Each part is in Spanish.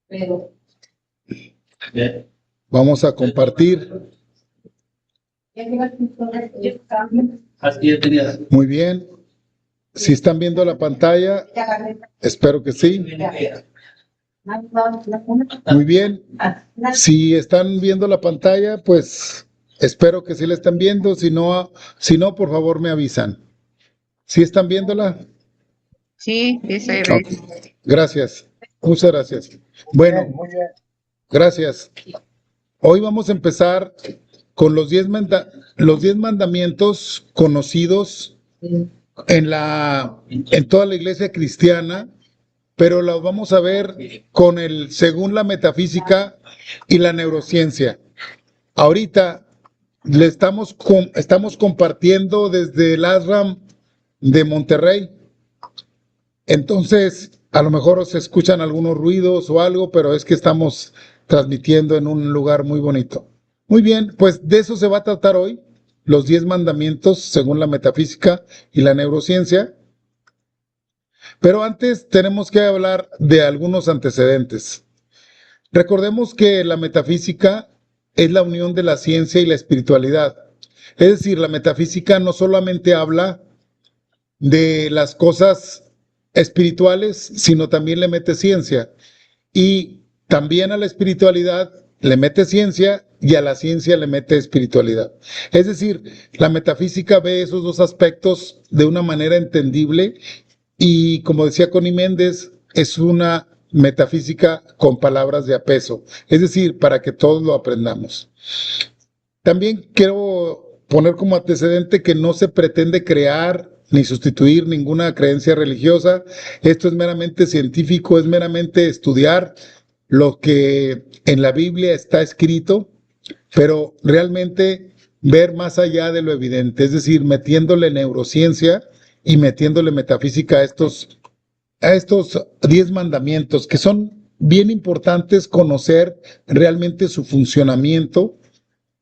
Pero Vamos a compartir. Así ya tenía. Muy bien. Si están viendo la pantalla, espero que sí. Muy bien. Si están viendo la pantalla, pues espero que sí la están viendo. Si no, por favor me avisan. ¿Sí están viéndola? Sí, se Ok. ve. Gracias. Muchas gracias. Bueno, gracias. Hoy vamos a empezar con los 10 mandamientos conocidos en toda la iglesia cristiana, pero los vamos a ver según la metafísica y la neurociencia. Ahorita estamos compartiendo desde el ASRAM de Monterrey. Entonces, a lo mejor se escuchan algunos ruidos o algo, pero es que estamos transmitiendo en un lugar muy bonito. Muy bien, pues de eso se va a tratar hoy, los 10 mandamientos según la metafísica y la neurociencia. Pero antes tenemos que hablar de algunos antecedentes. Recordemos que la metafísica es la unión de la ciencia y la espiritualidad. Es decir, la metafísica no solamente habla de las cosas espirituales, sino también le mete ciencia. Y también a la espiritualidad le mete ciencia y a la ciencia le mete espiritualidad. Es decir, la metafísica ve esos dos aspectos de una manera entendible y, como decía Connie Méndez, es una metafísica con palabras de apeso. Es decir, para que todos lo aprendamos. También quiero poner como antecedente que no se pretende crear ni sustituir ninguna creencia religiosa. Esto es meramente científico, es meramente estudiar lo que en la Biblia está escrito, pero realmente ver más allá de lo evidente, es decir, metiéndole neurociencia y metiéndole metafísica a estos 10 mandamientos, que son bien importantes conocer realmente su funcionamiento,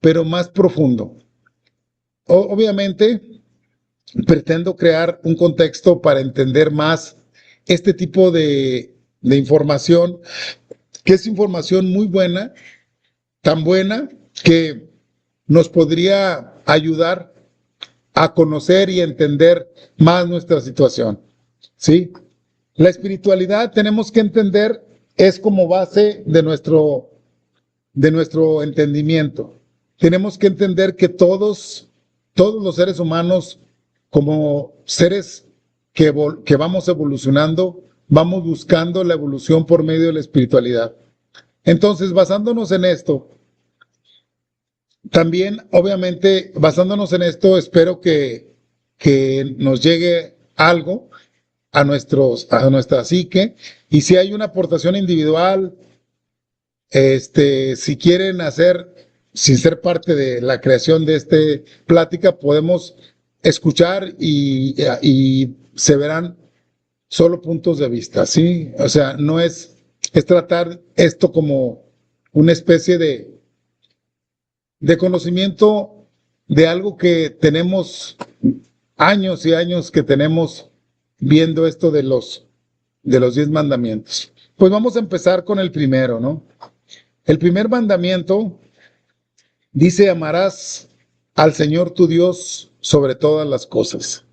pero más profundo. Obviamente, pretendo crear un contexto para entender más este tipo de información, que es información muy buena, tan buena que nos podría ayudar a conocer y entender más nuestra situación, ¿sí? La espiritualidad, tenemos que entender, es como base de nuestro entendimiento. Tenemos que entender que todos los seres humanos, como seres que vamos evolucionando, vamos buscando la evolución por medio de la espiritualidad. Entonces, basándonos en esto, también, obviamente, basándonos en esto, espero que nos llegue algo a nuestra psique, y si hay una aportación individual, si quieren sin ser parte de la creación de esta plática, podemos escuchar y se verán solo puntos de vista, ¿sí? O sea, no es tratar esto como una especie de conocimiento de algo que tenemos años y años que tenemos viendo esto de los 10 mandamientos. Pues vamos a empezar con el primero, ¿no? El primer mandamiento dice: amarás al Señor tu Dios sobre todas las cosas.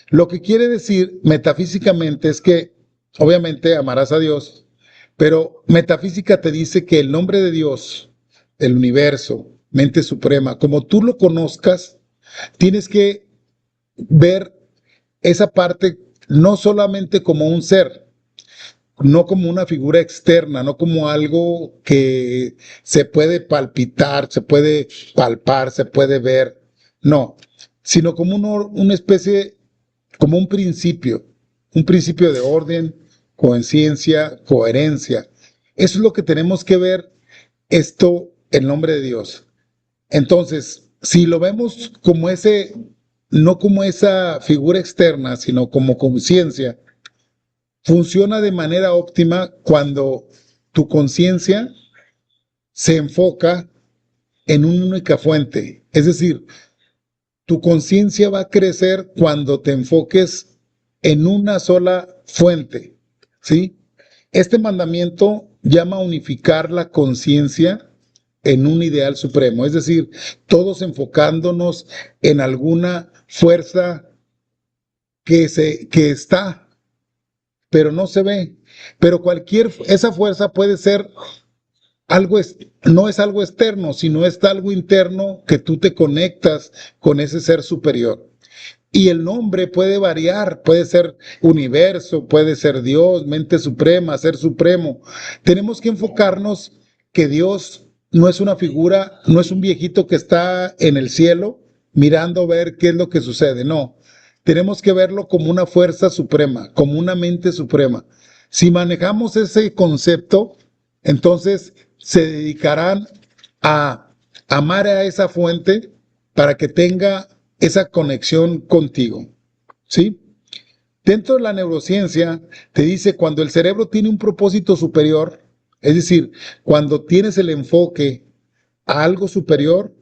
Lo que quiere decir metafísicamente es que, obviamente, amarás a Dios, pero metafísica te dice que el nombre de Dios, el universo, mente suprema, como tú lo conozcas, tienes que ver esa parte no solamente como un ser, no como una figura externa, no como algo que se puede palpitar, se puede palpar, se puede ver, no, sino como una especie, como un principio de orden, conciencia, coherencia. Eso es lo que tenemos que ver, el nombre de Dios. Entonces, si lo vemos como no como esa figura externa, sino como conciencia, funciona de manera óptima cuando tu conciencia se enfoca en una única fuente. Es decir, tu conciencia va a crecer cuando te enfoques en una sola fuente, ¿sí? Este mandamiento llama a unificar la conciencia en un ideal supremo, es decir, todos enfocándonos en alguna fuerza que está, pero no se ve. Pero esa fuerza puede ser algo, no es algo externo, sino es algo interno que tú te conectas con ese ser superior. Y el nombre puede variar, puede ser universo, puede ser Dios, mente suprema, ser supremo. Tenemos que enfocarnos que Dios no es una figura, no es un viejito que está en el cielo mirando a ver qué es lo que sucede. No, tenemos que verlo como una fuerza suprema, como una mente suprema. Si manejamos ese concepto, entonces se dedicarán a amar a esa fuente para que tenga esa conexión contigo, ¿sí? Dentro de la neurociencia te dice cuando el cerebro tiene un propósito superior, es decir, cuando tienes el enfoque a algo superior,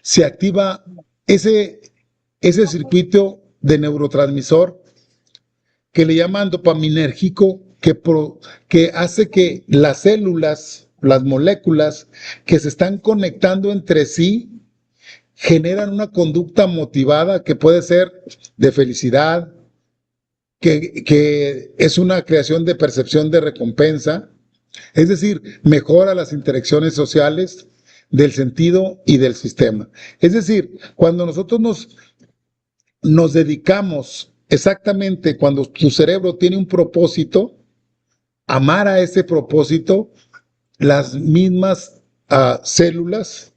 se activa ese circuito de neurotransmisor que le llaman dopaminérgico, que hace que las células, las moléculas que se están conectando entre sí, generan una conducta motivada que puede ser de felicidad, que es una creación de percepción de recompensa, es decir, mejora las interacciones sociales del sentido y del sistema. Es decir, cuando nosotros nos dedicamos exactamente, cuando tu cerebro tiene un propósito, amar a ese propósito, las mismas células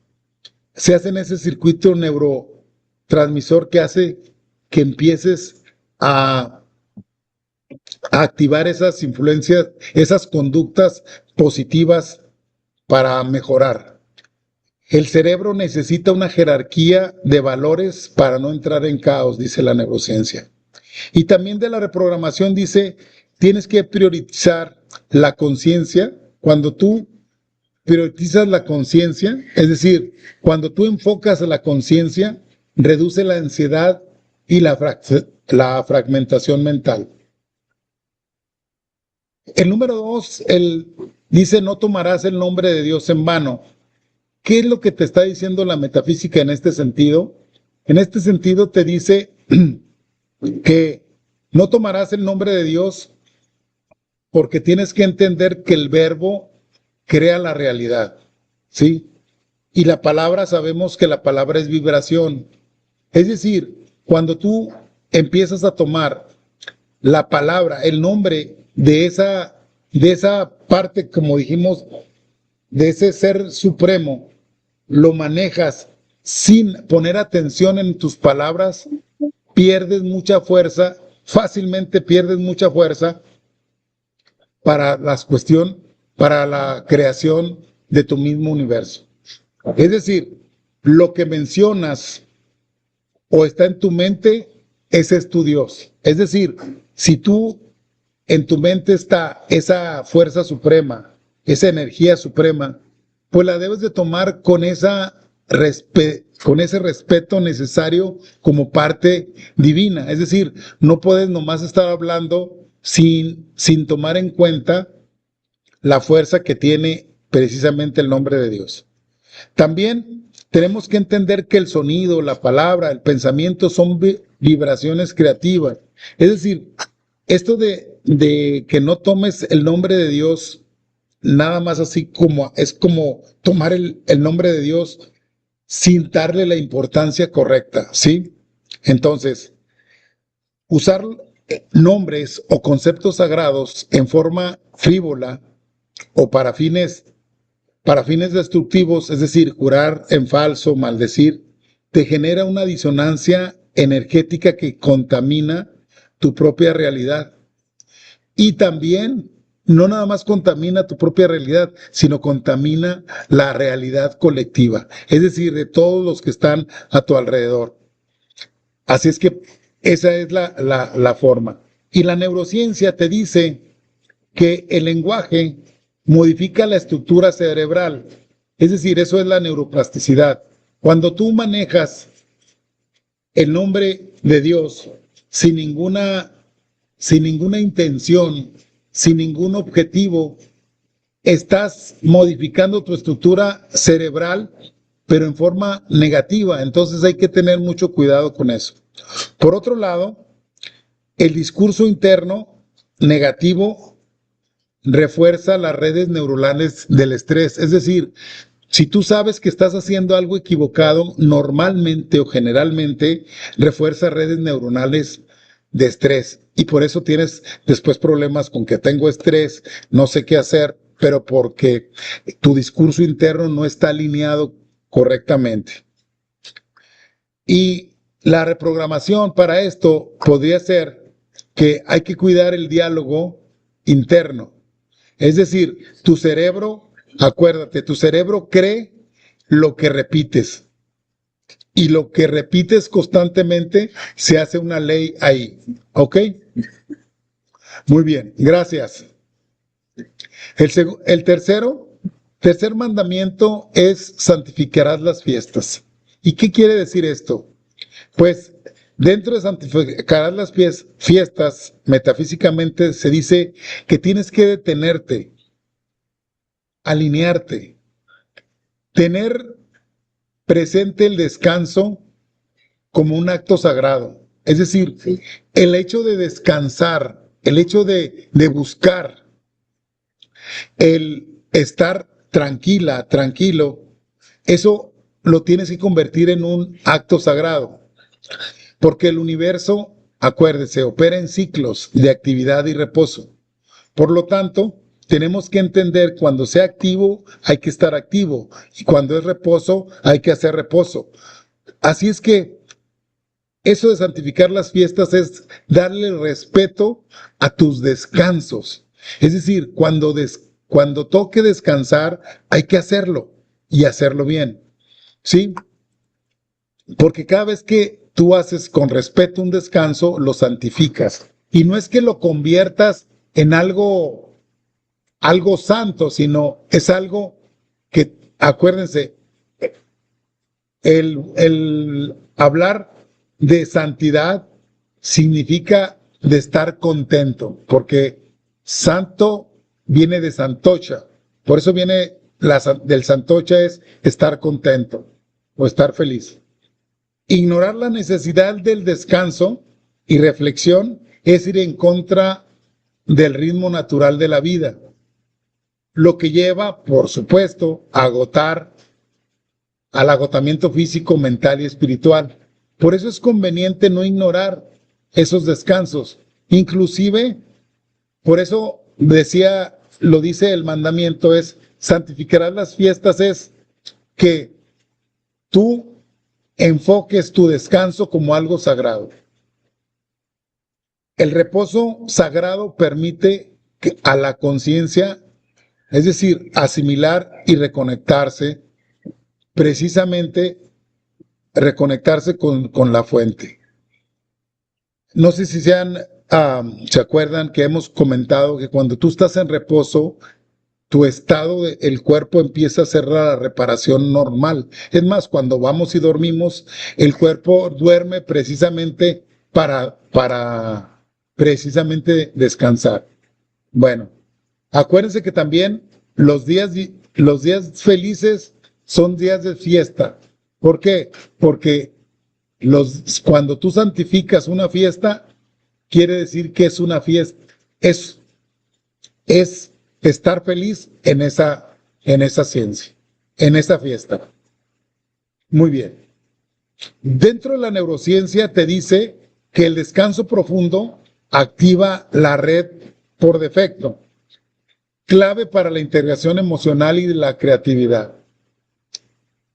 se hacen ese circuito neurotransmisor que hace que empieces a activar esas influencias, esas conductas positivas para mejorar. El cerebro necesita una jerarquía de valores para no entrar en caos, dice la neurociencia. Y también de la reprogramación dice, tienes que priorizar la conciencia. Cuando tú priorizas la conciencia, es decir, cuando tú enfocas a la conciencia, reduce la ansiedad y la fragmentación mental. El número 2, dice, no tomarás el nombre de Dios en vano. ¿Qué es lo que te está diciendo la metafísica en este sentido? En este sentido te dice que no tomarás el nombre de Dios porque tienes que entender que el verbo crea la realidad, ¿sí? Y la palabra, sabemos que la palabra es vibración. Es decir, cuando tú empiezas a tomar la palabra, el nombre de esa parte, como dijimos, de ese ser supremo, lo manejas sin poner atención en tus palabras, pierdes mucha fuerza, fácilmente pierdes mucha fuerza para para la creación de tu mismo universo. Es decir, lo que mencionas o está en tu mente, ese es tu Dios. Es decir, si en tu mente está esa fuerza suprema, esa energía suprema, pues la debes de tomar con ese respeto necesario como parte divina. Es decir, no puedes nomás estar hablando sin tomar en cuenta la fuerza que tiene precisamente el nombre de Dios. También tenemos que entender que el sonido, la palabra, el pensamiento son vibraciones creativas. Es decir, esto de que no tomes el nombre de Dios nada más así como es como tomar el nombre de Dios sin darle la importancia correcta, ¿sí? Entonces, usar nombres o conceptos sagrados en forma frívola o para fines destructivos, es decir, jurar en falso, maldecir, te genera una disonancia energética que contamina tu propia realidad. Y también no nada más contamina tu propia realidad, sino contamina la realidad colectiva, es decir, de todos los que están a tu alrededor. Así es que esa es la forma. Y la neurociencia te dice que el lenguaje modifica la estructura cerebral, es decir, eso es la neuroplasticidad. Cuando tú manejas el nombre de Dios sin ninguna intención sin ningún objetivo, estás modificando tu estructura cerebral, pero en forma negativa. Entonces hay que tener mucho cuidado con eso. Por otro lado, el discurso interno negativo refuerza las redes neuronales del estrés. Es decir, si tú sabes que estás haciendo algo equivocado, normalmente o generalmente refuerza redes neuronales de estrés. Y por eso tienes después problemas con que tengo estrés, no sé qué hacer, pero porque tu discurso interno no está alineado correctamente. Y la reprogramación para esto podría ser que hay que cuidar el diálogo interno. Es decir, tu cerebro, acuérdate, tu cerebro cree lo que repites. Y lo que repites constantemente se hace una ley ahí. ¿Ok? Muy bien, gracias. El tercer mandamiento es santificarás las fiestas. ¿Y qué quiere decir esto? Pues dentro de santificarás las fiestas, metafísicamente se dice que tienes que detenerte, alinearte, tener presente el descanso como un acto sagrado. Es decir, el hecho de descansar, el hecho de buscar, el estar tranquila, tranquilo, eso lo tienes que convertir en un acto sagrado. Porque el universo, acuérdese, opera en ciclos de actividad y reposo. Por lo tanto, tenemos que entender cuando sea activo hay que estar activo y cuando es reposo hay que hacer reposo. Así es que eso de santificar las fiestas es darle respeto a tus descansos. Es decir, cuando toque descansar hay que hacerlo y hacerlo bien. ¿Sí? Porque cada vez que tú haces con respeto un descanso, lo santificas. Y no es que lo conviertas en algo santo, sino es algo que, acuérdense, el hablar de santidad significa de estar contento, porque santo viene de santocha. Por eso viene del santocha es estar contento o estar feliz. Ignorar la necesidad del descanso y reflexión es ir en contra del ritmo natural de la vida, lo que lleva, por supuesto, al agotamiento físico, mental y espiritual. Por eso es conveniente no ignorar esos descansos. Inclusive, por eso lo dice el mandamiento, es santificarás las fiestas, es que tú enfoques tu descanso como algo sagrado. El reposo sagrado permite a la conciencia, es decir, asimilar y reconectarse, precisamente reconectarse con la fuente. No sé si se acuerdan que hemos comentado que cuando tú estás en reposo, tu estado, el cuerpo empieza a hacer la reparación normal. Es más, cuando vamos y dormimos, el cuerpo duerme precisamente para precisamente descansar. Bueno, acuérdense que también los días felices son días de fiesta. ¿Por qué? Porque cuando tú santificas una fiesta, quiere decir que es una fiesta. Es estar feliz en esa ciencia, en esa fiesta. Muy bien. Dentro de la neurociencia te dice que el descanso profundo activa la red por defecto, clave para la integración emocional y la creatividad.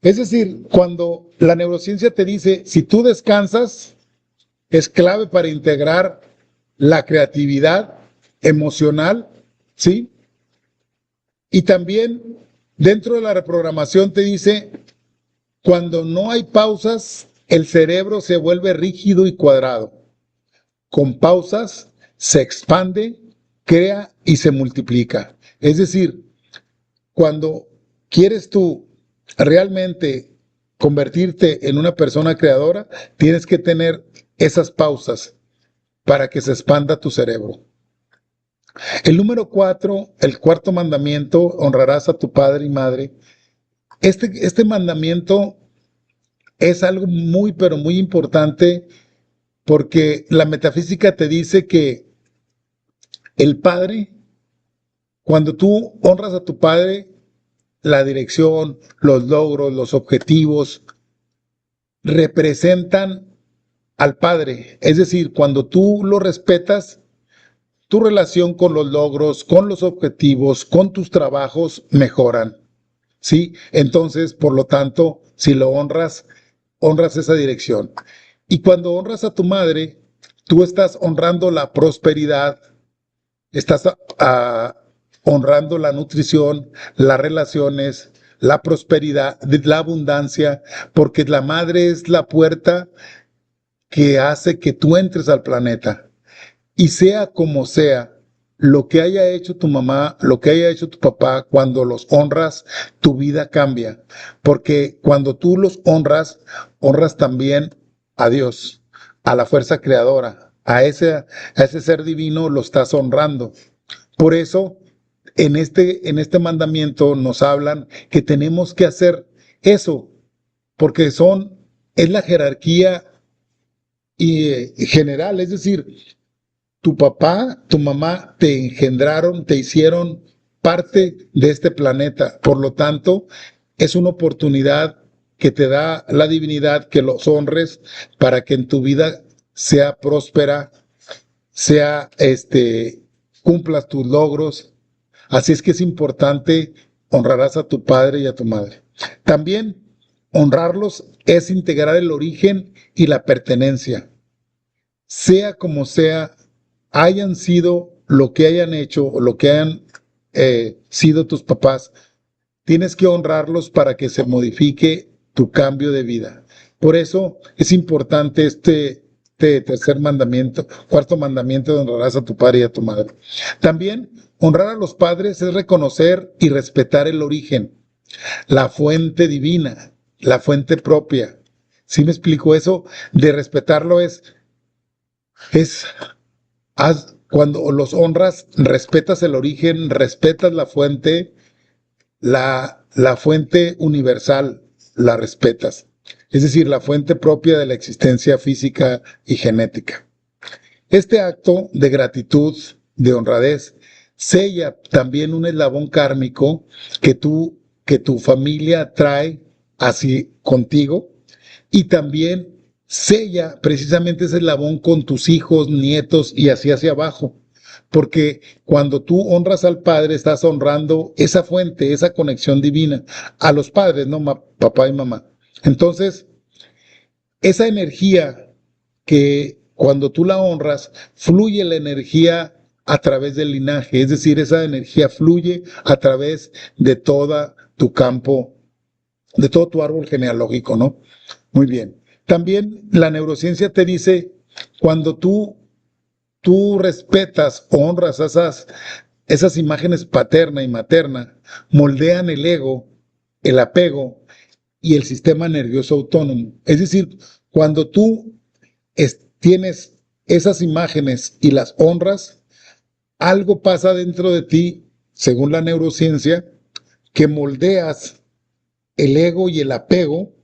Es decir, cuando la neurociencia te dice, si tú descansas, es clave para integrar la creatividad emocional, ¿sí? Y también dentro de la reprogramación te dice, cuando no hay pausas, el cerebro se vuelve rígido y cuadrado. Con pausas se expande, crea y se multiplica. Es decir, cuando quieres tú realmente convertirte en una persona creadora, tienes que tener esas pausas para que se expanda tu cerebro. El número 4, el cuarto mandamiento, honrarás a tu padre y madre. Este mandamiento es algo muy, pero muy importante porque la metafísica te dice que el padre, cuando tú honras a tu padre, la dirección, los logros, los objetivos, representan al padre. Es decir, cuando tú lo respetas, tu relación con los logros, con los objetivos, con tus trabajos mejoran. ¿Sí? Entonces, por lo tanto, si lo honras, honras esa dirección. Y cuando honras a tu madre, tú estás honrando la prosperidad, estás honrando la nutrición, las relaciones, la prosperidad, la abundancia, porque la madre es la puerta que hace que tú entres al planeta. Y sea como sea, lo que haya hecho tu mamá, lo que haya hecho tu papá, cuando los honras, tu vida cambia. Porque cuando tú los honras, honras también a Dios, a la fuerza creadora, a ese ser divino lo estás honrando. Por eso, en este mandamiento nos hablan que tenemos que hacer eso, porque es la jerarquía general, es decir, tu papá, tu mamá te engendraron, te hicieron parte de este planeta. Por lo tanto, es una oportunidad que te da la divinidad que los honres para que en tu vida sea próspera, sea cumplas tus logros. Así es que es importante honrarás a tu padre y a tu madre. También honrarlos es integrar el origen y la pertenencia. Sea como sea, hayan sido lo que hayan hecho o lo que hayan sido tus papás, tienes que honrarlos para que se modifique tu cambio de vida. Por eso es importante este tercer mandamiento, cuarto mandamiento, de honrarás a tu padre y a tu madre. También honrar a los padres es reconocer y respetar el origen, la fuente divina, la fuente propia. ¿Sí me explico? Eso de respetarlo es cuando los honras, respetas el origen, respetas la fuente, la fuente universal, la respetas. Es decir, la fuente propia de la existencia física y genética. Este acto de gratitud, de honradez, sella también un eslabón kármico que tu familia trae así contigo, y también sella precisamente ese eslabón con tus hijos, nietos y así hacia abajo. Porque cuando tú honras al Padre, estás honrando esa fuente, esa conexión divina, a los padres, ¿no? Papá y mamá. Entonces, esa energía que cuando tú la honras, fluye la energía a través del linaje, es decir, esa energía fluye a través de todo tu campo, de todo tu árbol genealógico, ¿no? Muy bien. También la neurociencia te dice, cuando tú respetas o honras esas imágenes paterna y materna, moldean el ego, el apego y el sistema nervioso autónomo. Es decir, cuando tú tienes esas imágenes y las honras, algo pasa dentro de ti, según la neurociencia, que moldeas el ego y el apego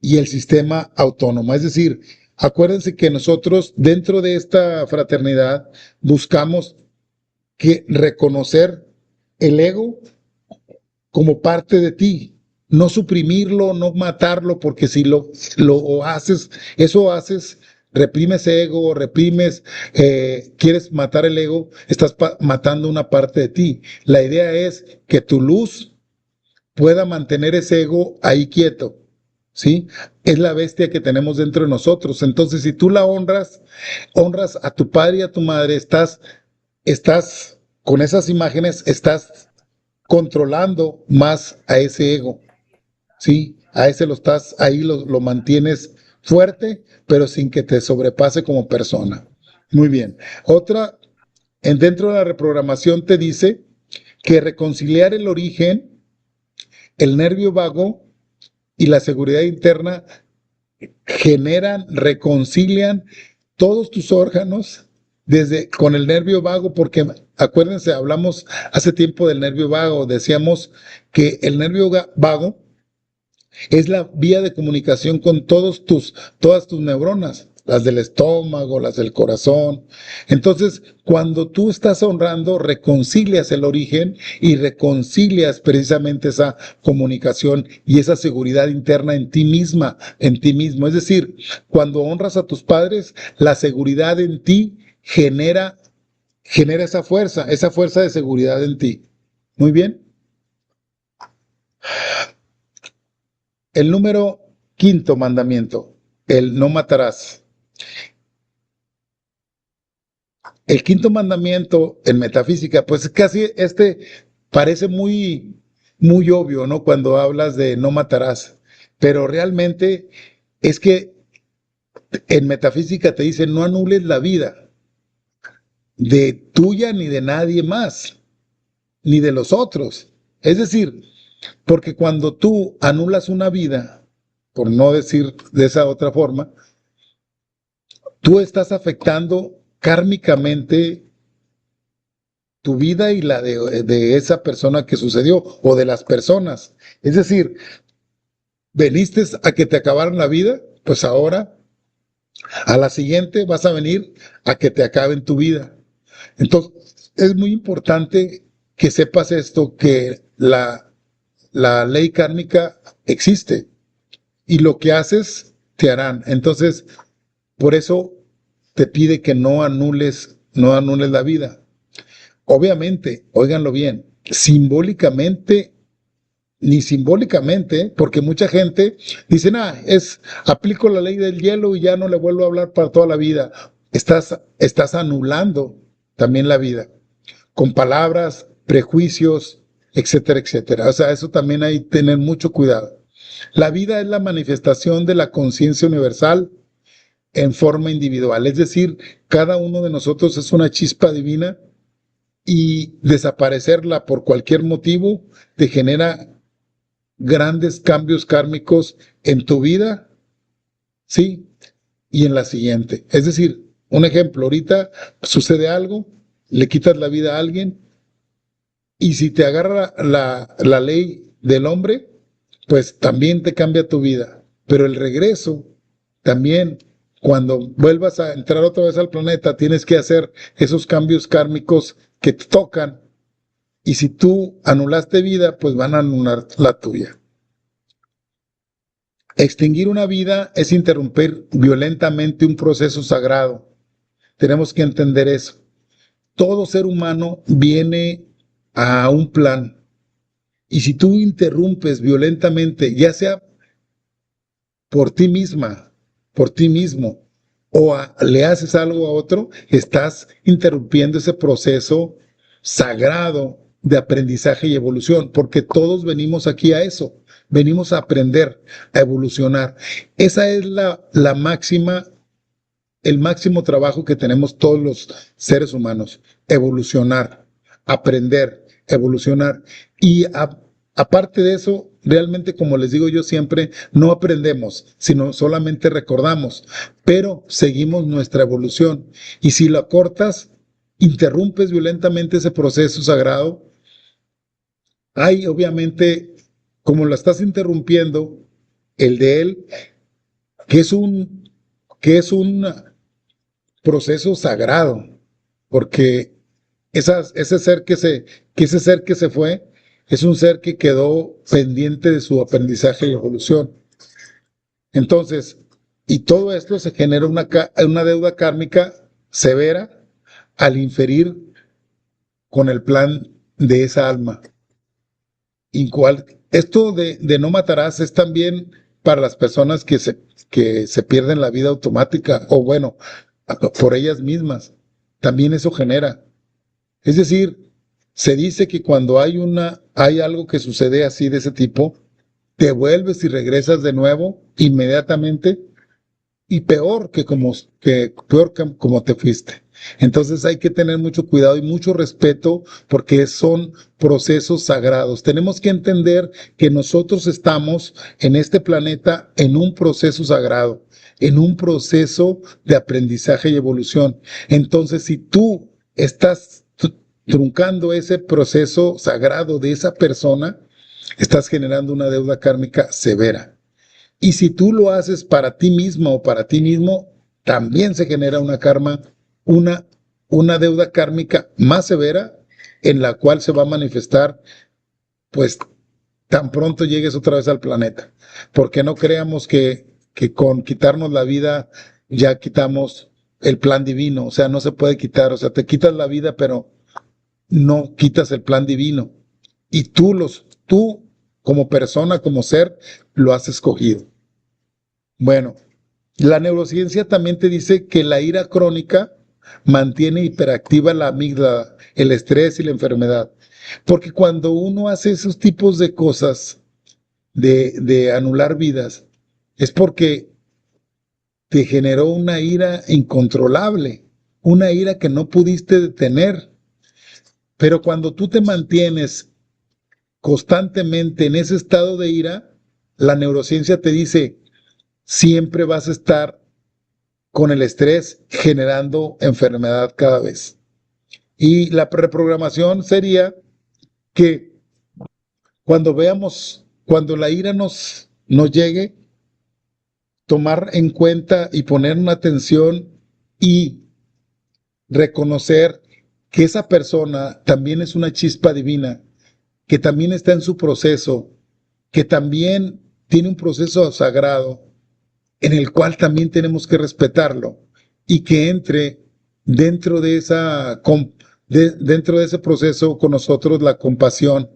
y el sistema autónomo. Es decir, acuérdense que nosotros dentro de esta fraternidad buscamos reconocer el ego como parte de ti, no suprimirlo, no matarlo, porque si lo haces, reprimes ego, quieres matar el ego, estás matando una parte de ti. La idea es que tu luz pueda mantener ese ego ahí quieto, ¿sí? Es la bestia que tenemos dentro de nosotros. Entonces, si tú la honras a tu padre y a tu madre, estás con esas imágenes, estás controlando más a ese ego, ¿sí? A ese ahí lo mantienes fuerte, pero sin que te sobrepase como persona. Muy bien. Dentro de la reprogramación te dice que reconciliar el origen, el nervio vago y la seguridad interna reconcilian todos tus órganos con el nervio vago, porque acuérdense, hablamos hace tiempo del nervio vago, decíamos que el nervio vago es la vía de comunicación con todas tus neuronas, las del estómago, las del corazón. Entonces, cuando tú estás honrando, reconcilias el origen y reconcilias precisamente esa comunicación y esa seguridad interna en ti misma, en ti mismo. Es decir, cuando honras a tus padres, la seguridad en ti genera esa fuerza de seguridad en ti. Muy bien. El número 5º mandamiento, el no matarás. El 5º mandamiento en metafísica, pues casi parece muy obvio, ¿no? Cuando hablas de no matarás, pero realmente es que en metafísica te dice no anules la vida de tuya ni de nadie más, ni de los otros. Es decir, porque cuando tú anulas una vida, por no decir de esa otra forma, tú estás afectando kármicamente tu vida y la de esa persona que sucedió o de las personas. Es decir, veniste a que te acabaran la vida, pues ahora a la siguiente vas a venir a que te acaben tu vida. Entonces, es muy importante que sepas esto, que la ley kármica existe y lo que haces te harán. Entonces, por eso te pide que no anules la vida. Obviamente, óiganlo bien, ni simbólicamente, porque mucha gente dice, aplico la ley del hielo y ya no le vuelvo a hablar para toda la vida. Estás anulando también la vida, con palabras, prejuicios, etcétera, etcétera. O sea, eso también hay que tener mucho cuidado. La vida es la manifestación de la conciencia universal en forma individual, es decir, cada uno de nosotros es una chispa divina y desaparecerla por cualquier motivo te genera grandes cambios kármicos en tu vida, ¿sí? Y en la siguiente. Es decir, un ejemplo, ahorita sucede algo, le quitas la vida a alguien y si te agarra la ley del hombre, pues también te cambia tu vida. Pero el regreso también, cuando vuelvas a entrar otra vez al planeta, tienes que hacer esos cambios kármicos que te tocan. Y si tú anulaste vida, pues van a anular la tuya. Extinguir una vida es interrumpir violentamente un proceso sagrado. Tenemos que entender eso. Todo ser humano viene a un plan. Y si tú interrumpes violentamente, ya sea por ti misma, por ti mismo, o le haces algo a otro, estás interrumpiendo ese proceso sagrado de aprendizaje y evolución, porque todos venimos aquí a eso, venimos a aprender, a evolucionar. Esa es la máxima, el máximo trabajo que tenemos todos los seres humanos, evolucionar, aprender, evolucionar. Y aparte de eso, realmente, como les digo yo siempre, no aprendemos, sino solamente recordamos, pero seguimos nuestra evolución. Y si la cortas, interrumpes violentamente ese proceso sagrado, hay obviamente, como lo estás interrumpiendo, el de él, que es un proceso sagrado, porque ese ser que se fue, es un ser que quedó pendiente de su aprendizaje y evolución. Entonces, y todo esto se genera una deuda kármica severa al inferir con el plan de esa alma. Esto de no matarás es también para las personas que se pierden la vida automática o bueno, por ellas mismas. También eso genera. Es decir, se dice que cuando hay algo que sucede así de ese tipo, te vuelves y regresas de nuevo inmediatamente y peor que como te fuiste. Entonces hay que tener mucho cuidado y mucho respeto porque son procesos sagrados. Tenemos que entender que nosotros estamos en este planeta en un proceso sagrado, en un proceso de aprendizaje y evolución. Entonces, si tú truncando ese proceso sagrado de esa persona, estás generando una deuda kármica severa. Y si tú lo haces para ti mismo o para ti mismo, también se genera una deuda kármica más severa en la cual se va a manifestar, pues, tan pronto llegues otra vez al planeta. Porque no creamos que con quitarnos la vida ya quitamos el plan divino. O sea, no se puede quitar. O sea, te quitas la vida, pero no quitas el plan divino. Y tú como persona, como ser, lo has escogido. Bueno, la neurociencia también te dice que la ira crónica mantiene hiperactiva la amígdala, el estrés y la enfermedad. Porque cuando uno hace esos tipos de cosas, de anular vidas, es porque te generó una ira incontrolable, una ira que no pudiste detener. Pero cuando tú te mantienes constantemente en ese estado de ira, la neurociencia te dice, siempre vas a estar con el estrés generando enfermedad cada vez. Y la reprogramación sería que cuando la ira nos llegue, tomar en cuenta y poner una atención y reconocer que esa persona también es una chispa divina, que también está en su proceso, que también tiene un proceso sagrado en el cual también tenemos que respetarlo y que entre dentro de ese proceso con nosotros la compasión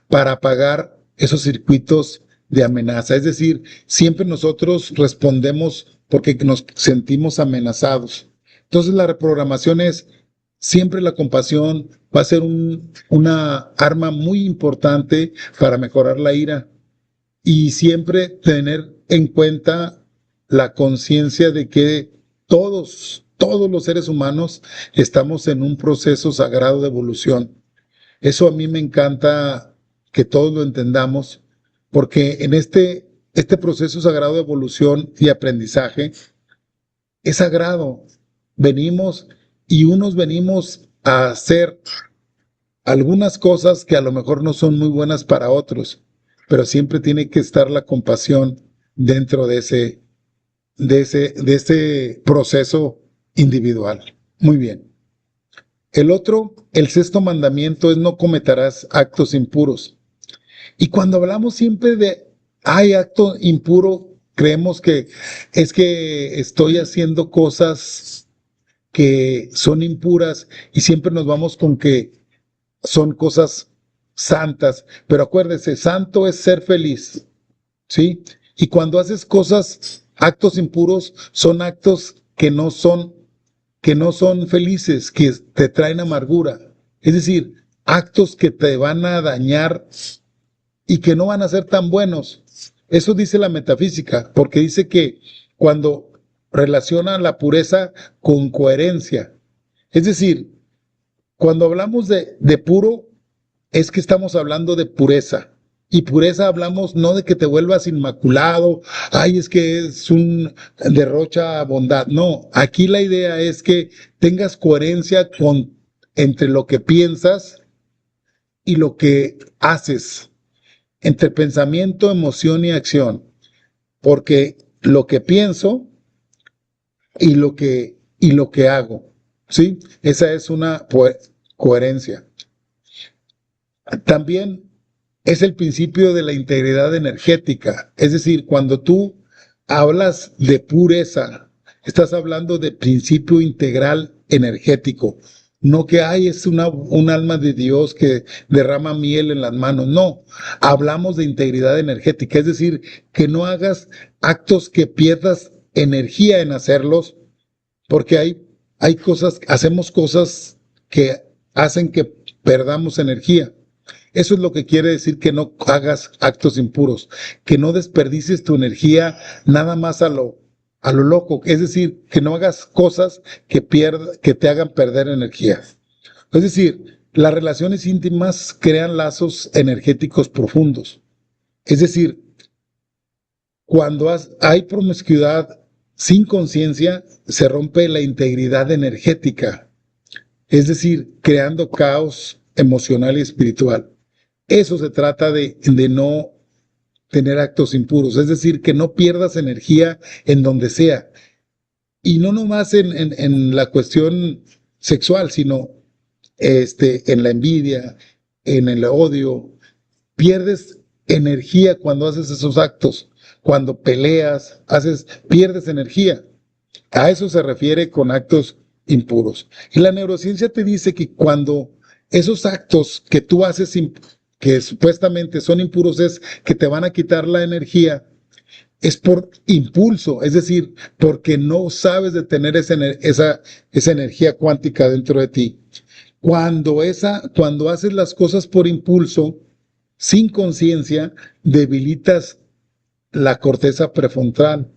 para apagar esos circuitos de amenaza. Es decir, siempre nosotros respondemos porque nos sentimos amenazados. Entonces la reprogramación es siempre la compasión, va a ser una arma muy importante para mejorar la ira y siempre tener en cuenta la conciencia de que todos los seres humanos estamos en un proceso sagrado de evolución. Eso a mí me encanta que todos lo entendamos, porque en este proceso sagrado de evolución y aprendizaje es sagrado. Venimos a hacer algunas cosas que a lo mejor no son muy buenas para otros, pero siempre tiene que estar la compasión dentro de ese proceso individual. Muy bien. El sexto mandamiento es no cometerás actos impuros. Y cuando hablamos siempre de hay acto impuro, creemos que es que estoy haciendo cosas que son impuras y siempre nos vamos con que son cosas santas. Pero acuérdese, santo es ser feliz, ¿sí? Y cuando haces actos impuros, son actos que no son felices, que te traen amargura. Es decir, actos que te van a dañar y que no van a ser tan buenos. Eso dice la metafísica, porque dice que cuando relaciona la pureza con coherencia, es decir, cuando hablamos de puro, es que estamos hablando de pureza. Y pureza hablamos no de que te vuelvas inmaculado, ay, es que es un derrocha bondad. No, aquí la idea es que tengas coherencia entre lo que piensas y lo que haces, entre pensamiento, emoción y acción. Porque lo que pienso y lo que hago, ¿sí? Esa es una coherencia. También es el principio de la integridad energética. Es decir, cuando tú hablas de pureza, estás hablando de principio integral energético. No que es un alma de Dios que derrama miel en las manos. No, hablamos de integridad energética. Es decir, que no hagas actos que pierdas energía en hacerlos, porque hacemos cosas que hacen que perdamos energía. Eso es lo que quiere decir que no hagas actos impuros, que no desperdicies tu energía nada más a lo loco, es decir, que no hagas cosas que te hagan perder energía. Es decir, las relaciones íntimas crean lazos energéticos profundos. Es decir, cuando hay promiscuidad sin conciencia, se rompe la integridad energética. es decir, creando caos emocional y espiritual. Eso se trata de no tener actos impuros, es decir, que no pierdas energía en donde sea. Y no nomás en la cuestión sexual, sino en la envidia, en el odio. Pierdes energía cuando haces esos actos. Cuando peleas, pierdes energía. A eso se refiere con actos impuros. Y la neurociencia te dice que cuando esos actos que tú haces, que supuestamente son impuros, es que te van a quitar la energía, es por impulso, es decir, porque no sabes detener esa energía cuántica dentro de ti. Cuando haces las cosas por impulso, sin conciencia, debilitas la corteza prefrontal,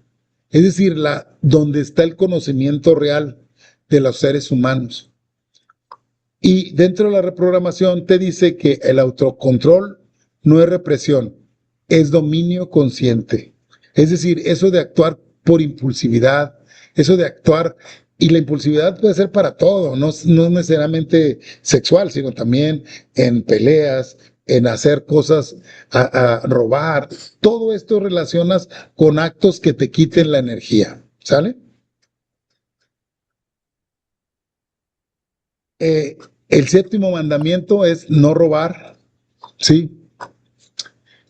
es decir, donde está el conocimiento real de los seres humanos. Y dentro de la reprogramación te dice que el autocontrol no es represión, es dominio consciente. Es decir, eso de actuar por impulsividad, eso de actuar, y la impulsividad puede ser para todo, no necesariamente sexual, sino también en peleas, en hacer cosas, a robar. Todo esto relacionas con actos que te quiten la energía, ¿sale? El séptimo mandamiento es no robar, ¿sí?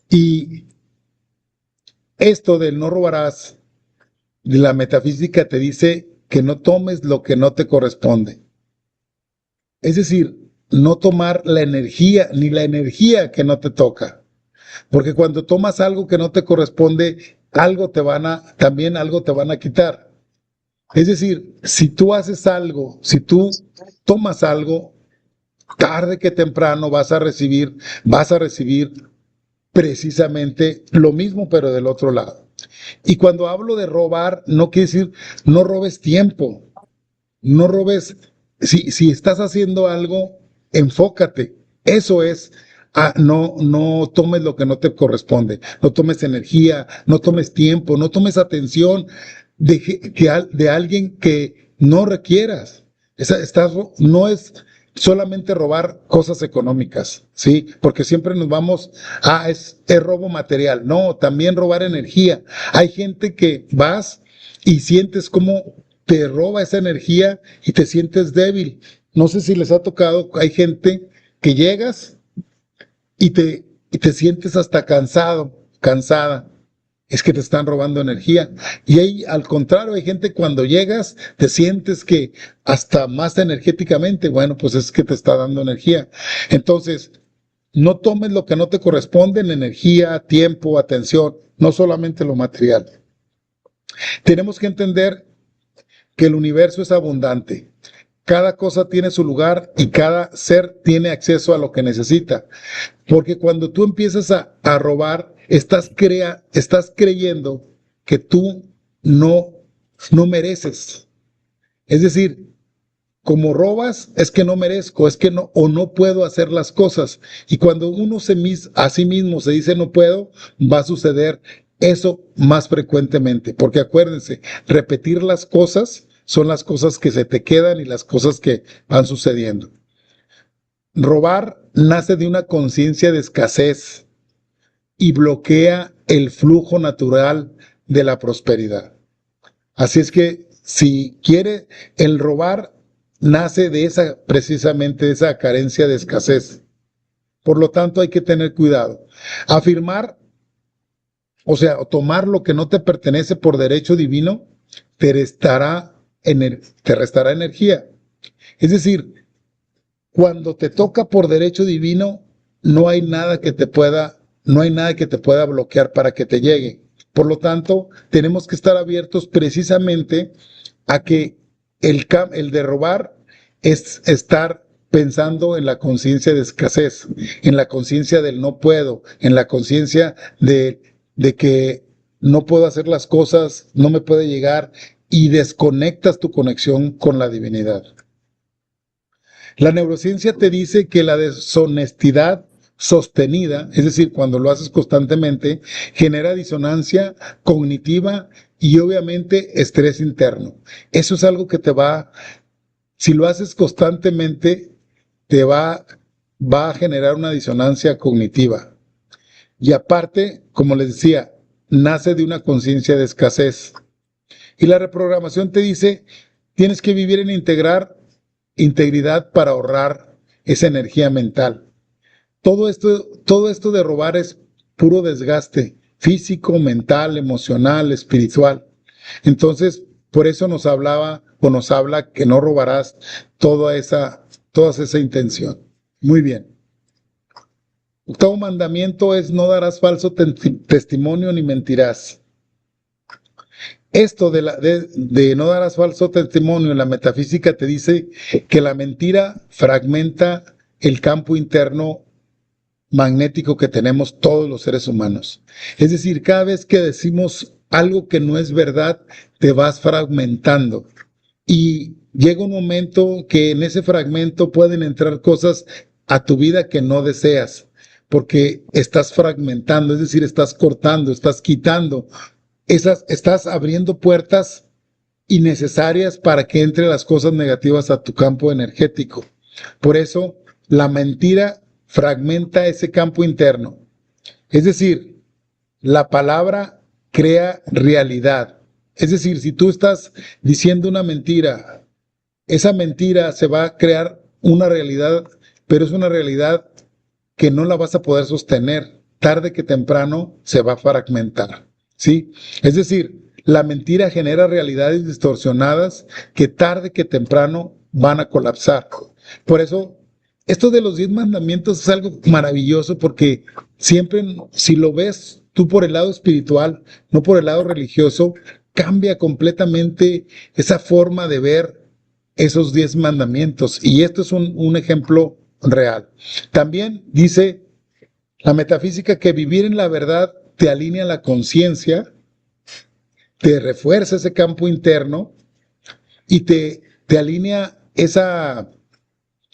Y esto del no robarás, de la metafísica te dice que no tomes lo que no te corresponde. Es decir, no tomar la energía, ni la energía que no te toca. Porque cuando tomas algo que no te corresponde, también algo te van a quitar. Es decir, si tú haces algo, si tú tomas algo, tarde que temprano vas a recibir precisamente lo mismo, pero del otro lado. Y cuando hablo de robar, no quiere decir no robes tiempo, no robes, si estás haciendo algo, enfócate. Eso es, no tomes lo que no te corresponde, no tomes energía, no tomes tiempo, no tomes atención de alguien que no requieras. No es solamente robar cosas económicas, ¿sí? Porque siempre nos vamos, es robo material. No, también robar energía. Hay gente que vas y sientes cómo te roba esa energía y te sientes débil. No sé si les ha tocado, hay gente que llegas y te sientes hasta cansada. Es que te están robando energía. Y ahí, al contrario, hay gente cuando llegas, te sientes que hasta más energéticamente, bueno, pues es que te está dando energía. Entonces, no tomes lo que no te corresponde en energía, tiempo, atención, no solamente lo material. Tenemos que entender que el universo es abundante. Cada cosa tiene su lugar y cada ser tiene acceso a lo que necesita. Porque cuando tú empiezas a robar, estás creyendo que tú no mereces. Es decir, como robas, es que no merezco, es que no, o no puedo hacer las cosas. Y cuando uno a sí mismo se dice no puedo, va a suceder eso más frecuentemente. Porque acuérdense, repetir las cosas son las cosas que se te quedan y las cosas que van sucediendo. Robar nace de una conciencia de escasez y bloquea el flujo natural de la prosperidad. Así es que si quiere, el robar nace precisamente de esa carencia de escasez. Por lo tanto, hay que tener cuidado. Afirmar, o sea, tomar lo que no te pertenece por derecho divino, te restará energía. Es decir, cuando te toca por derecho divino, no hay nada que te pueda bloquear para que te llegue. Por lo tanto, tenemos que estar abiertos precisamente a que el de robar es estar pensando en la conciencia de escasez, en la conciencia del no puedo, en la conciencia de que no puedo hacer las cosas, no me puede llegar, y desconectas tu conexión con la divinidad. La neurociencia te dice que la deshonestidad sostenida, es decir, cuando lo haces constantemente, genera disonancia cognitiva y obviamente estrés interno. Eso es algo que te va Si lo haces constantemente, va a generar una disonancia cognitiva. Y aparte, como les decía, nace de una conciencia de escasez. Y la reprogramación te dice, tienes que vivir en integridad para ahorrar esa energía mental. Todo esto de robar es puro desgaste físico, mental, emocional, espiritual. Entonces, por eso nos habla que no robarás toda esa intención. Muy bien. Octavo mandamiento es no darás falso testimonio ni mentirás. Esto de no darás falso testimonio en la metafísica te dice que la mentira fragmenta el campo interno magnético que tenemos todos los seres humanos. Es decir, cada vez que decimos algo que no es verdad, te vas fragmentando. Y llega un momento que en ese fragmento pueden entrar cosas a tu vida que no deseas, porque estás fragmentando, es decir, estás cortando, estás quitando, estás abriendo puertas innecesarias para que entren las cosas negativas a tu campo energético. Por eso, la mentira fragmenta ese campo interno. Es decir, la palabra crea realidad. Es decir, si tú estás diciendo una mentira, esa mentira se va a crear una realidad, pero es una realidad que no la vas a poder sostener. Tarde que temprano se va a fragmentar, ¿sí? Es decir, la mentira genera realidades distorsionadas que tarde que temprano van a colapsar. Por eso, esto de los 10 mandamientos es algo maravilloso porque siempre, si lo ves tú por el lado espiritual, no por el lado religioso, cambia completamente esa forma de ver esos 10 mandamientos. Y esto es un ejemplo real. También dice la metafísica que vivir en la verdad te alinea la conciencia, te refuerza ese campo interno y te alinea esa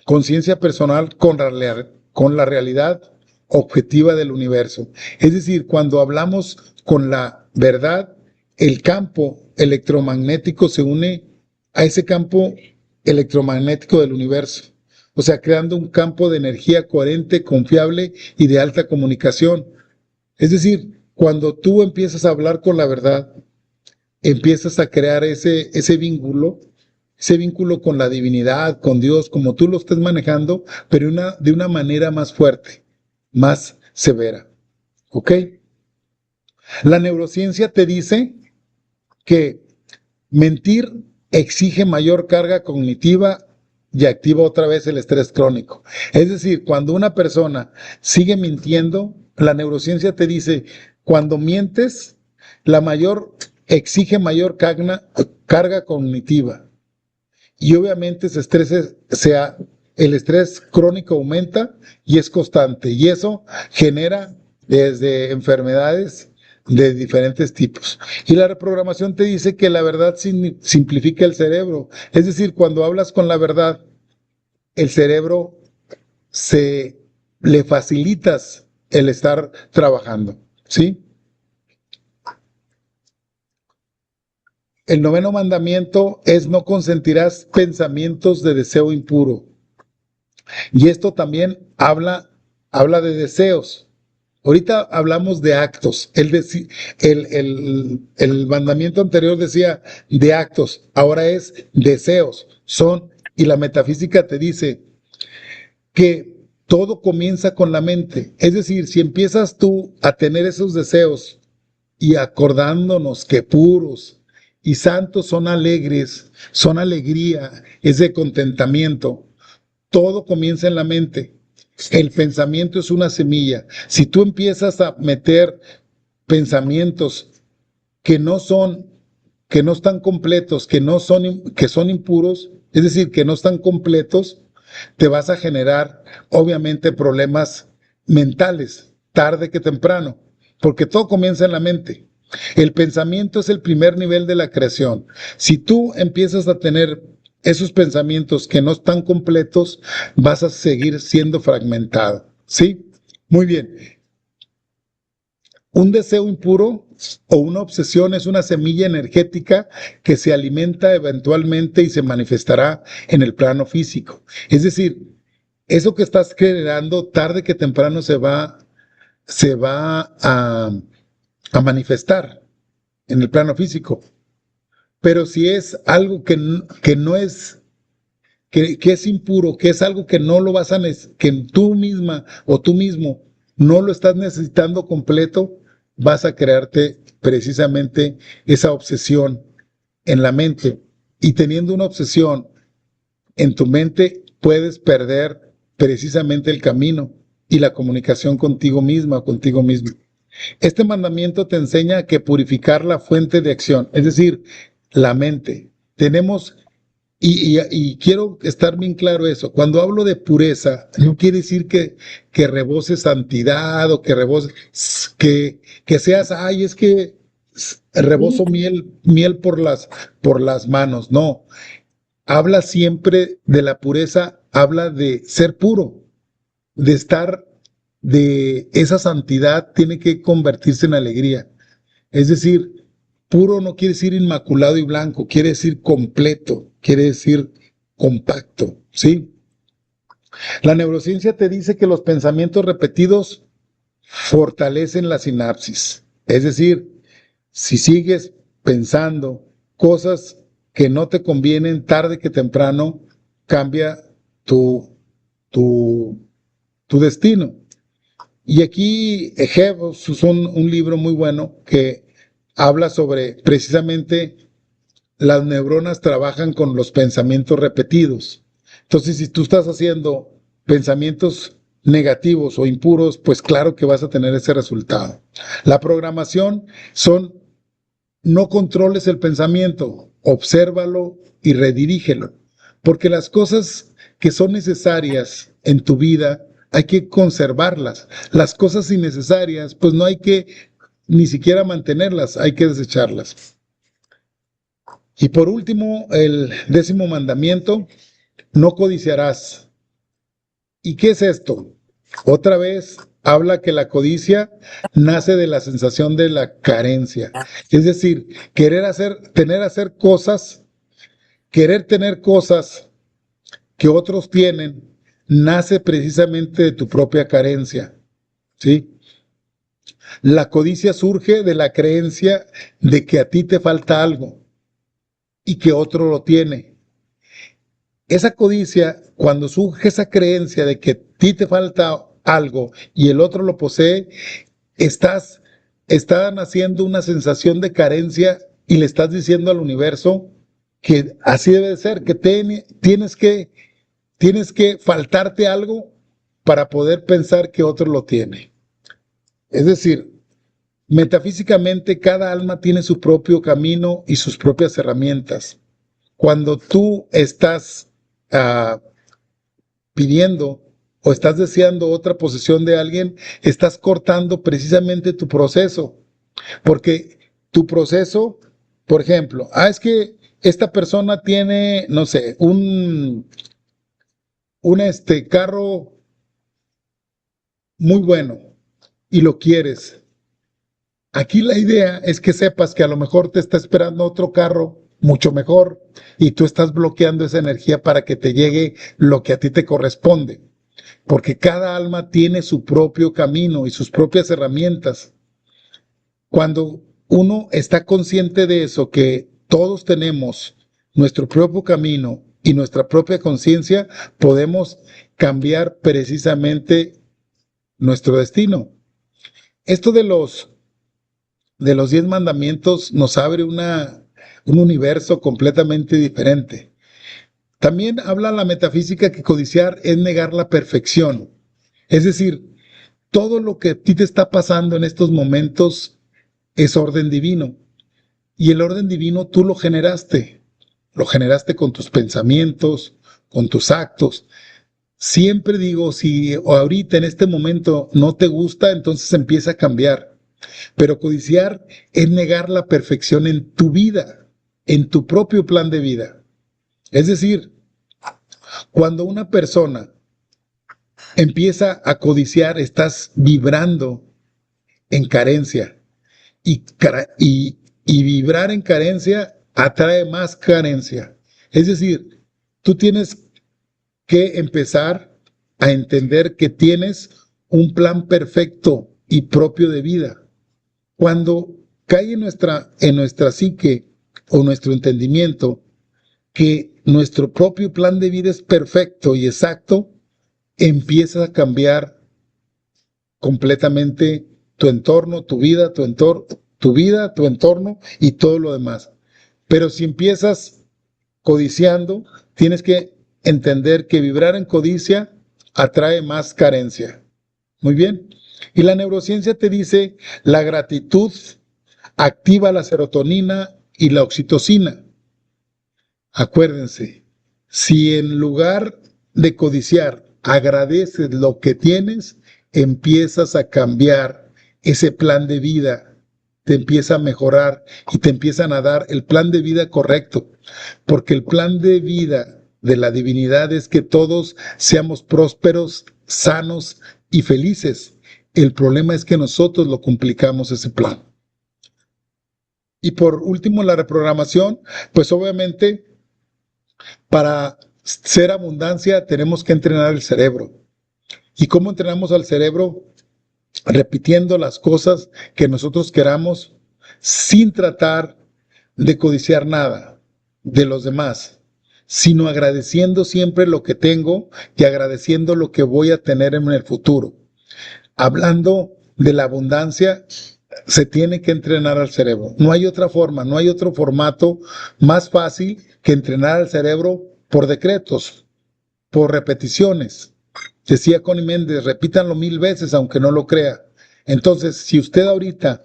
conciencia personal con la realidad objetiva del universo. Es decir, cuando hablamos con la verdad, el campo electromagnético se une a ese campo electromagnético del universo. O sea, creando un campo de energía coherente, confiable y de alta comunicación. Es decir, cuando tú empiezas a hablar con la verdad, empiezas a crear ese vínculo con la divinidad, con Dios, como tú lo estés manejando, pero de una manera más fuerte, más severa. ¿Ok? La neurociencia te dice que mentir exige mayor carga cognitiva y activa otra vez el estrés crónico. Es decir, cuando una persona sigue mintiendo, la neurociencia te dice, cuando mientes, exige mayor carga cognitiva. Y obviamente el estrés crónico aumenta y es constante. Y eso genera desde enfermedades de diferentes tipos. Y la reprogramación te dice que la verdad simplifica el cerebro. Es decir, cuando hablas con la verdad, el cerebro le facilitas el estar trabajando, ¿sí? El 9º mandamiento es no consentirás pensamientos de deseo impuro. Y esto también habla de deseos. Ahorita hablamos de actos. El mandamiento anterior decía de actos, ahora es deseos. Y la metafísica te dice que todo comienza con la mente. Es decir, si empiezas tú a tener esos deseos y acordándonos que puros y santos son alegres, son alegría, es de contentamiento. Todo comienza en la mente. El pensamiento es una semilla. Si tú empiezas a meter pensamientos que no están completos, que son impuros, es decir, que no están completos, te vas a generar, obviamente, problemas mentales, tarde que temprano, porque todo comienza en la mente. El pensamiento es el primer nivel de la creación. Si tú empiezas a tener esos pensamientos que no están completos, vas a seguir siendo fragmentado, ¿sí? Muy bien. Un deseo impuro o una obsesión es una semilla energética que se alimenta eventualmente y se manifestará en el plano físico. Es decir, eso que estás generando tarde que temprano se va a manifestar en el plano físico. Pero si es algo que no es, que es impuro, que es algo que no lo vas a que tú misma o tú mismo no lo estás necesitando completo, vas a crearte precisamente esa obsesión en la mente. Y teniendo una obsesión en tu mente, puedes perder precisamente el camino y la comunicación contigo misma, contigo mismo. Este mandamiento te enseña que purificar la fuente de acción, es decir, la mente. Tenemos, y quiero estar bien claro eso, cuando hablo de pureza, no quiere decir que rebose santidad o que rebose, que seas, ay, es que reboso miel por las manos. No, habla siempre de la pureza, habla de ser puro, de estar, de esa santidad tiene que convertirse en alegría. Es decir, puro no quiere decir inmaculado y blanco, quiere decir completo, quiere decir compacto, ¿sí? La neurociencia te dice que los pensamientos repetidos fortalecen la sinapsis. Es decir, si sigues pensando cosas que no te convienen, tarde que temprano cambia tu, tu, tu destino. Y aquí Jebus es un libro muy bueno que habla sobre precisamente las neuronas trabajan con los pensamientos repetidos. Entonces, si tú estás haciendo pensamientos negativos o impuros, pues claro que vas a tener ese resultado. La programación son, no controles el pensamiento, obsérvalo y redirígelo, porque las cosas que son necesarias en tu vida hay que conservarlas. Las cosas innecesarias, pues no hay que ni siquiera mantenerlas, hay que desecharlas. Y por último, el 10º mandamiento, no codiciarás. ¿Y qué es esto? Otra vez habla que la codicia nace de la sensación de la carencia. Es decir, querer tener cosas que otros tienen, nace precisamente de tu propia carencia, ¿sí? La codicia surge de la creencia de que a ti te falta algo y que otro lo tiene. Esa codicia, cuando surge esa creencia de que a ti te falta algo y el otro lo posee, está naciendo una sensación de carencia y le estás diciendo al universo que así debe de ser, que tienes que faltarte algo para poder pensar que otro lo tiene. Es decir, metafísicamente cada alma tiene su propio camino y sus propias herramientas. Cuando tú estás pidiendo o estás deseando otra posesión de alguien, estás cortando precisamente tu proceso. Porque tu proceso, por ejemplo, es que esta persona tiene, no sé, un carro muy bueno y lo quieres. Aquí la idea es que sepas que a lo mejor te está esperando otro carro mucho mejor y tú estás bloqueando esa energía para que te llegue lo que a ti te corresponde. Porque cada alma tiene su propio camino y sus propias herramientas. Cuando uno está consciente de eso, que todos tenemos nuestro propio camino y nuestra propia conciencia, podemos cambiar precisamente nuestro destino. Esto de los 10 mandamientos nos abre un universo completamente diferente. También habla la metafísica que codiciar es negar la perfección. Es decir, todo lo que a ti te está pasando en estos momentos es orden divino. Y el orden divino tú lo generaste. Lo generaste con tus pensamientos, con tus actos. Siempre digo, si ahorita en este momento no te gusta, entonces empieza a cambiar. Pero codiciar es negar la perfección en tu vida, en tu propio plan de vida. Es decir, cuando una persona empieza a codiciar, estás vibrando en carencia. Y vibrar en carencia atrae más carencia. Es decir, tú tienes que empezar a entender que tienes un plan perfecto y propio de vida. Cuando cae en nuestra psique o nuestro entendimiento que nuestro propio plan de vida es perfecto y exacto, empiezas a cambiar completamente tu entorno, tu vida, tu entorno y todo lo demás. Pero si empiezas codiciando, tienes que entender que vibrar en codicia atrae más carencia. Muy bien. Y la neurociencia te dice, la gratitud activa la serotonina y la oxitocina. Acuérdense, si en lugar de codiciar agradeces lo que tienes, empiezas a cambiar ese plan de vida, te empieza a mejorar y te empiezan a dar el plan de vida correcto, porque el plan de vida de la divinidad es que todos seamos prósperos, sanos y felices. El problema es que nosotros lo complicamos ese plan. Y por último, la reprogramación, pues obviamente para ser abundancia tenemos que entrenar el cerebro. ¿Y cómo entrenamos al cerebro? Repitiendo las cosas que nosotros queramos sin tratar de codiciar nada de los demás, sino agradeciendo siempre lo que tengo y agradeciendo lo que voy a tener en el futuro. Hablando de la abundancia, se tiene que entrenar al cerebro. No hay otra forma, no hay otro formato más fácil que entrenar al cerebro por decretos, por repeticiones. Decía Connie Méndez, repítanlo 1000 veces aunque no lo crea. Entonces, si usted ahorita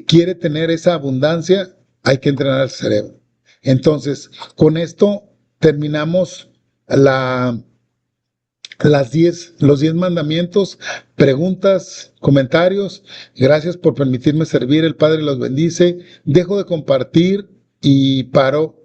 quiere tener esa abundancia, hay que entrenar al cerebro. Entonces, con esto terminamos los 10 mandamientos. Preguntas, comentarios. Gracias por permitirme servir. El Padre los bendice. Dejo de compartir y paro